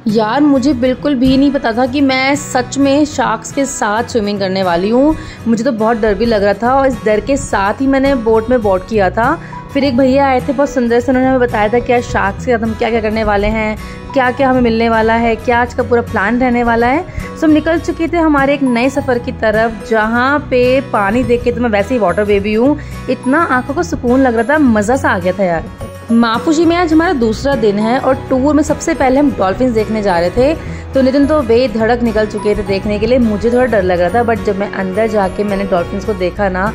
यार मुझे बिल्कुल भी नहीं पता था कि मैं सच में शार्क्स के साथ स्विमिंग करने वाली हूँ। मुझे तो बहुत डर भी लग रहा था और इस डर के साथ ही मैंने बोट में बोट किया था। फिर एक भैया आए थे बहुत सुंदर से, उन्होंने हमें बताया था कि आज शार्क्स के साथ हम क्या क्या करने वाले हैं, क्या क्या हमें मिलने वाला है, क्या आज का पूरा प्लान रहने वाला है। सो हम निकल चुके थे हमारे एक नए सफ़र की तरफ, जहाँ पे पानी देख के तो मैं वैसे ही वाटर बेबी हूँ। इतना आंखों को सुकून लग रहा था, मज़ा सा आ गया था यार। माफुशी में आज हमारा दूसरा दिन है और टूर में सबसे पहले हम डॉल्फिन्स देखने जा रहे थे। तो नितिन तो बेधड़क निकल चुके थे देखने के लिए। मुझे थोड़ा डर लग रहा था, बट जब मैं अंदर जाके मैंने डॉल्फिन्स को देखा ना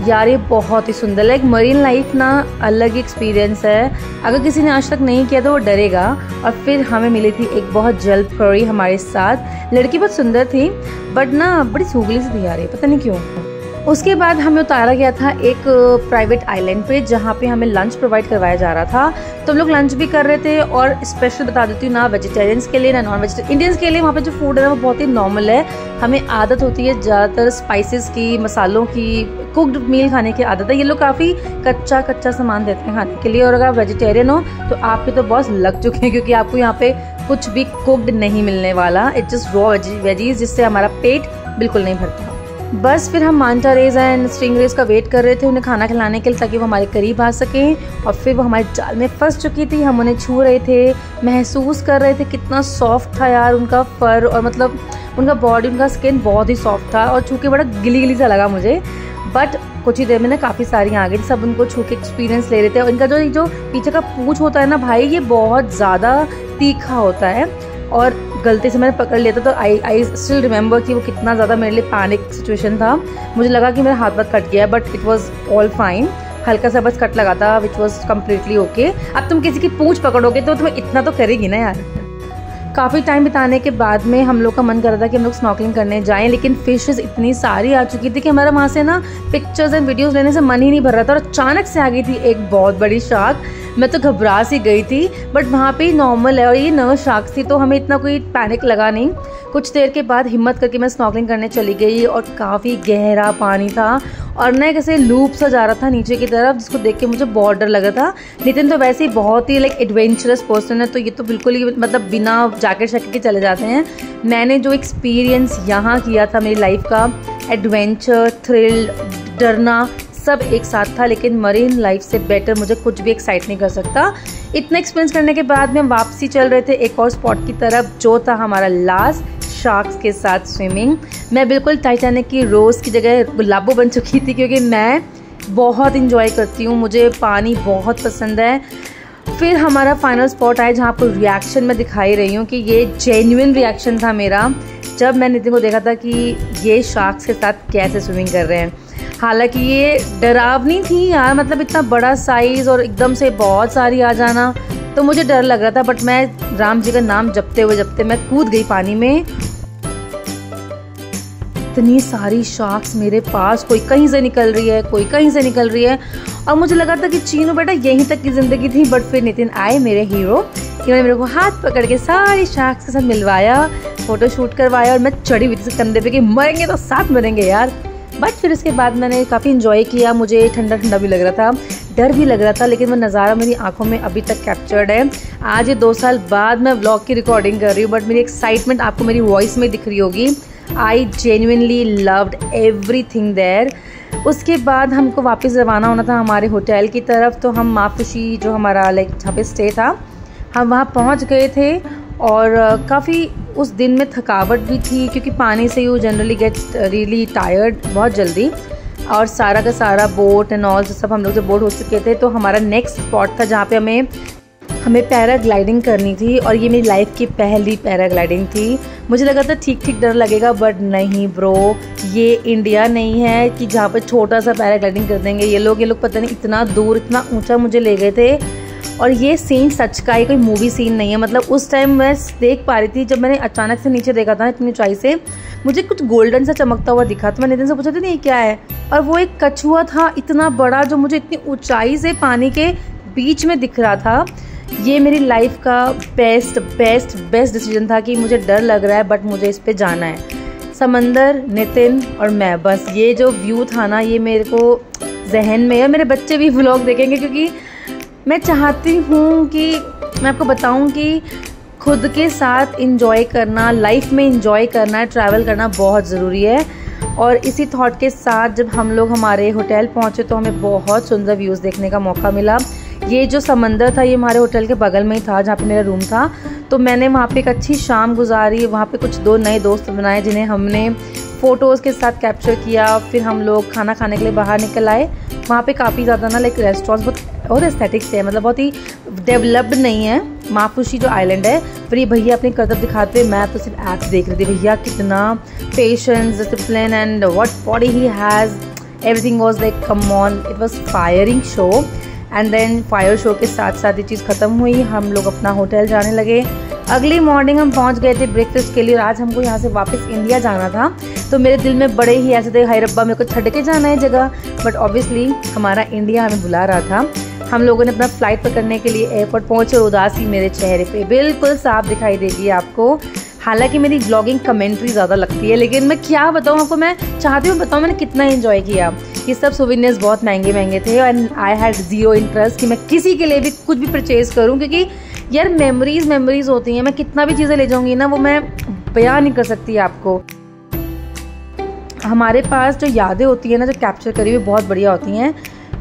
यार, ये बहुत ही सुंदर। लाइक मरीन लाइफ ना अलग ही एक्सपीरियंस है। अगर किसी ने आज तक नहीं किया तो वो डरेगा। और फिर हमें मिली थी एक बहुत जल्द परी हमारे साथ। लड़की बहुत सुंदर थी बट ना बड़ी सूगली सी थी यार, ये पता नहीं क्यों। उसके बाद हमें उतारा गया था एक प्राइवेट आइलैंड पे, जहाँ पे हमें लंच प्रोवाइड करवाया जा रहा था। तो हम लोग लंच भी कर रहे थे। और स्पेशल बता देती हूँ, ना वेजिटेरियंस के लिए ना नॉन वेजिटेरियन, इंडियंस के लिए वहाँ पे जो फूड है ना वो बहुत ही नॉर्मल है। हमें आदत होती है ज़्यादातर स्पाइसेस की, मसालों की, कुक्ड मील खाने की आदत है। ये लोग काफ़ी कच्चा सामान देते हैं खाने के लिए। और अगर आप वेजिटेरियन हो तो आपके तो बहुत लग चुके हैं, क्योंकि आपको यहाँ पे कुछ भी कुक्ड नहीं मिलने वाला। इट्स जस्ट रॉ वेजीज, जिससे हमारा पेट बिल्कुल नहीं भरता। बस फिर हम manta rays and sting rays का वेट कर रहे थे उन्हें खाना खिलाने के लिए, ताकि वो हमारे करीब आ सकें। और फिर वो हमारे जाल में फंस चुकी थी। हम उन्हें छू रहे थे, महसूस कर रहे थे कितना सॉफ्ट था यार उनका फर, और मतलब उनका बॉडी, उनका स्किन बहुत ही सॉफ्ट था और छू के बड़ा गिली सा लगा मुझे। बट कुछ ही देर में ना काफ़ी सारी आ गई, सब उनको छू के एक्सपीरियंस ले रहे थे। और इनका जो पीछे का पूंछ होता है ना भाई, ये बहुत ज़्यादा तीखा होता है। और गलती से मैंने पकड़ लिया था, तो आई स्टिल रिमेंबर कि वो कितना ज़्यादा मेरे लिए पैनिक सिचुएशन था। मुझे लगा कि मेरा हाथ कट गया, but it was all fine. हल्का सा बस कट लगा था, विच वॉज कम्प्लीटली ओके। अब तुम किसी की पूंछ पकड़ोगे तो तुम्हें इतना तो करेगी ना यार। काफ़ी टाइम बिताने के बाद में हम लोग का मन कर रहा था कि हम लोग स्नॉर्कलिंग करने जाएं, लेकिन फिशेस इतनी सारी आ चुकी थी कि हमारा वहाँ से ना पिक्चर्स एंड वीडियोस लेने से मन ही नहीं भर रहा था। और अचानक से आ गई थी एक बहुत बड़ी शार्क। मैं तो घबरा सी गई थी, बट वहाँ पे नॉर्मल है और ये नर्व शार्क थी, तो हमें इतना कोई पैनिक लगा नहीं। कुछ देर के बाद हिम्मत करके मैं स्नॉर्कलिंग करने चली गई और काफ़ी गहरा पानी था और ना कैसे लूप सा जा रहा था नीचे की तरफ, जिसको देख के मुझे बहुत डर लग रहा था। नितिन तो वैसे ही बहुत ही लाइक एडवेंचरस पर्सन है, तो ये तो बिल्कुल ही मतलब बिना जैकेट शैकेट के चले जाते हैं। मैंने जो एक्सपीरियंस यहाँ किया था मेरी लाइफ का, एडवेंचर, थ्रिल, डरना सब एक साथ था। लेकिन मरीन लाइफ से बेटर मुझे कुछ भी एक्साइट नहीं कर सकता। इतना एक्सपीरियंस करने के बाद में हम वापसी चल रहे थे एक और स्पॉट की तरफ, जो था हमारा लास्ट शार्क्स के साथ स्विमिंग। मैं बिल्कुल टाइटैनिक की रोज़ की जगह गुलाबो बन चुकी थी, क्योंकि मैं बहुत इंजॉय करती हूँ, मुझे पानी बहुत पसंद है। फिर हमारा फाइनल स्पॉट आया, जहाँ आपको रिएक्शन में दिखाई रही हूँ कि ये जेन्युइन रिएक्शन था मेरा, जब मैं नितिन को देखा था कि ये शार्क्स के साथ कैसे स्विमिंग कर रहे हैं। हालांकि ये डरावनी थी यार, मतलब इतना बड़ा साइज़ और एकदम से बहुत सारी आ जाना, तो मुझे डर लग रहा था। बट मैं राम जी का नाम जपते मैं कूद गई पानी में। इतनी सारी शार्क्स मेरे पास, कोई कहीं से निकल रही है, कोई कहीं से निकल रही है। और मुझे लगा था कि चीनू बेटा यहीं तक की ज़िंदगी थी। बट फिर नितिन आए मेरे हीरो, इन्होंने मेरे को हाथ पकड़ के सारी शार्क्स के साथ मिलवाया, फ़ोटो शूट करवाया। और मैं चढ़ी हुई थी कंधे पे कि मरेंगे तो साथ मरेंगे यार। बट फिर इसके बाद मैंने काफ़ी इन्जॉय किया। मुझे ठंडा ठंडा भी लग रहा था, डर भी लग रहा था, लेकिन वो नज़ारा मेरी आंखों में अभी तक कैप्चर्ड है। आज ये 2 साल बाद मैं व्लॉग की रिकॉर्डिंग कर रही हूँ, बट मेरी एक्साइटमेंट आपको मेरी वॉइस में दिख रही होगी। I genuinely loved everything there. उसके बाद हमको वापस रवाना होना था हमारे होटल की तरफ। तो हम माफुशी, जो हमारा लाइक जहाँ पे स्टे था, हम वहाँ पहुँच गए थे। और काफ़ी उस दिन में थकावट भी थी, क्योंकि पानी से you generally gets really tired बहुत जल्दी। और सारा का सारा बोट एंड ऑल सब हम लोग जब बोट हो चुके थे, तो हमारा नेक्स्ट स्पॉट था जहाँ पे हमें पैराग्लाइडिंग करनी थी। और ये मेरी लाइफ की पहली पैराग्लाइडिंग थी। मुझे लगा था ठीक डर लगेगा, बट नहीं ब्रो, ये इंडिया नहीं है कि जहाँ पे छोटा सा पैराग्लाइडिंग कर देंगे। ये लोग पता नहीं इतना दूर, इतना ऊंचा मुझे ले गए थे। और ये सीन सच का, ये कोई मूवी सीन नहीं है। मतलब उस टाइम मैं देख पा रही थी, जब मैंने अचानक से नीचे देखा था इतनी ऊंचाई से, मुझे कुछ गोल्डन सा चमकता हुआ दिखा। तो मैं नितिन से पूछा था नहीं क्या है, और वो एक कछुआ था इतना बड़ा, जो मुझे इतनी ऊंचाई से पानी के बीच में दिख रहा था। ये मेरी लाइफ का बेस्ट डिसीजन था कि मुझे डर लग रहा है, बट मुझे इस पे जाना है। समंदर, नितिन और मैं, बस ये जो व्यू था ना, ये मेरे को जहन में है। मेरे बच्चे भी व्लॉग देखेंगे, क्योंकि मैं चाहती हूँ कि मैं आपको बताऊँ कि खुद के साथ इंजॉय करना, लाइफ में इंजॉय करना, ट्रैवल करना बहुत ज़रूरी है। और इसी थॉट के साथ जब हम लोग हमारे होटल पहुँचे तो हमें बहुत सुंदर व्यूज़ देखने का मौका मिला। ये जो समंदर था ये हमारे होटल के बगल में ही था जहाँ पे मेरा रूम था। तो मैंने वहाँ पे एक अच्छी शाम गुजारी। वहाँ पे कुछ 2 नए दोस्त बनाए जिन्हें हमने फ़ोटोज़ के साथ कैप्चर किया। फिर हम लोग खाना खाने के लिए बाहर निकल आए। वहाँ पे काफ़ी ज़्यादा ना लाइक रेस्टोरेंट्स बहुत एस्थेटिक्स है, मतलब बहुत ही डेवलप्ड नहीं है माफुशी जो आइलैंड है। फिर ये भैया अपनी करतब दिखाते, मैं तो सिर्फ एप्स देख रही थी। भैया कितना patience, discipline and what body he has, everything was like come on, it was firing show. And then fire show के साथ साथ ये चीज़ ख़त्म हुई, हम लोग अपना होटल जाने लगे। अगली मॉर्निंग हम पहुंच गए थे ब्रेकफास्ट के लिए। आज हमको यहाँ से वापस इंडिया जाना था, तो मेरे दिल में बड़े ही ऐसे थे, हाय रब्बा मेरे को छड़ के जाना है जगह। बट ऑब्वियसली हमारा इंडिया हमें बुला रहा था। हम लोगों ने अपना फ्लाइट पकड़ने के लिए एयरपोर्ट पहुंचे और उदासी मेरे चेहरे पे बिल्कुल साफ दिखाई देगी आपको। हालांकि मेरी ब्लॉगिंग कमेंट्री ज़्यादा लगती है, लेकिन मैं क्या बताऊँ आपको, मैं चाहती हूँ बताऊँ मैंने कितना एंजॉय किया। ये सब सोवेनियर्स बहुत महंगे महंगे थे and I had zero interest कि मैं किसी के लिए भी कुछ भी परचेज़ करूँ, क्योंकि यार मेमोरीज होती हैं। मैं कितना भी चीज़ें ले जाऊँगी ना वो मैं बयान नहीं कर सकती आपको। हमारे पास जो यादें होती हैं ना, जो कैप्चर करी हुई, बहुत बढ़िया होती हैं।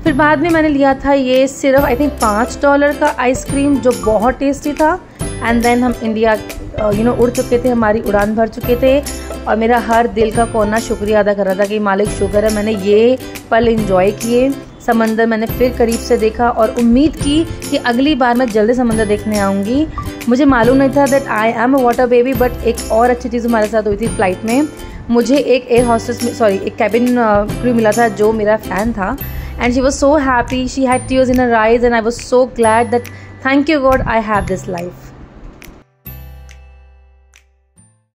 फिर बाद में मैंने लिया था ये सिर्फ आई थिंक $5 का आइसक्रीम जो बहुत टेस्टी था। एंड देन हम इंडिया उड़ चुके थे, हमारी उड़ान भर चुके थे और मेरा हर दिल का कोना शुक्रिया अदा कर रहा था कि मालिक शुक्र है मैंने ये पल एंजॉय किए। समंदर मैंने फिर करीब से देखा और उम्मीद की कि अगली बार मैं जल्दी समंदर देखने आऊँगी। मुझे मालूम नहीं था that I am a water baby, but एक और अच्छी चीज़ हमारे साथ हुई थी फ्लाइट में। मुझे एक एयर हॉस्टेस एक कैबिन क्रू मिला था जो मेरा फ़ैन था। And she was so happy, she had tears in her eyes and I was so glad that thank you God I have this life.